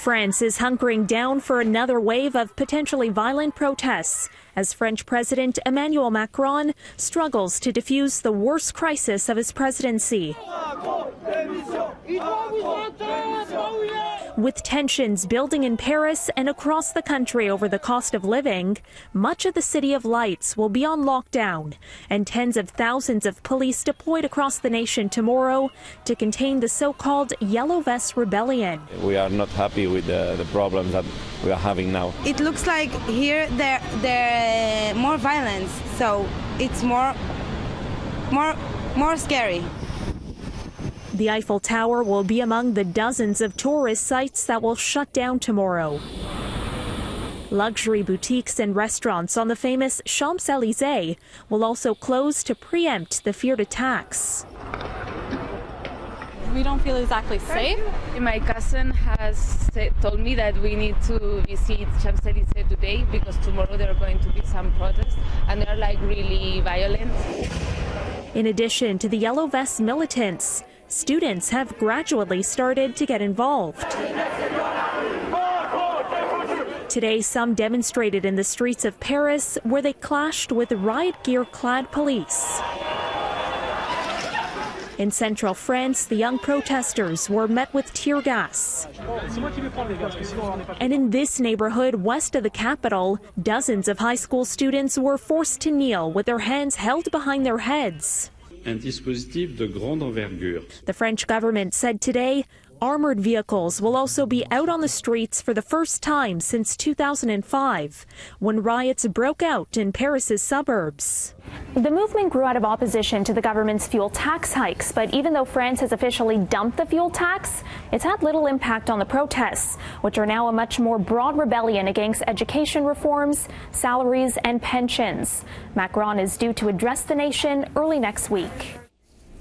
France is hunkering down for another wave of potentially violent protests as French President Emmanuel Macron struggles to defuse the worst crisis of his presidency. With tensions building in Paris and across the country over the cost of living, much of the City of Lights will be on lockdown, and tens of thousands of police deployed across the nation tomorrow to contain the so-called Yellow Vest Rebellion. We are not happy with the problems that we are having now. It looks like here there more violence, so it's more scary. The Eiffel Tower will be among the dozens of tourist sites that will shut down tomorrow. Luxury boutiques and restaurants on the famous Champs-Élysées will also close to preempt the feared attacks. We don't feel exactly safe. My cousin has told me that we need to visit Champs-Élysées today because tomorrow there are going to be some protests and they're like really violent. In addition to the Yellow Vest militants, students have gradually started to get involved. Today, some demonstrated in the streets of Paris where they clashed with riot gear-clad police. In central France, the young protesters were met with tear gas. And in this neighborhood west of the capital, dozens of high school students were forced to kneel with their hands held behind their heads. Un dispositif de grande envergure. The French government said today armored vehicles will also be out on the streets for the first time since 2005, when riots broke out in Paris's suburbs. The movement grew out of opposition to the government's fuel tax hikes, but even though France has officially dumped the fuel tax, it's had little impact on the protests, which are now a much more broad rebellion against education reforms, salaries, and pensions. Macron is due to address the nation early next week.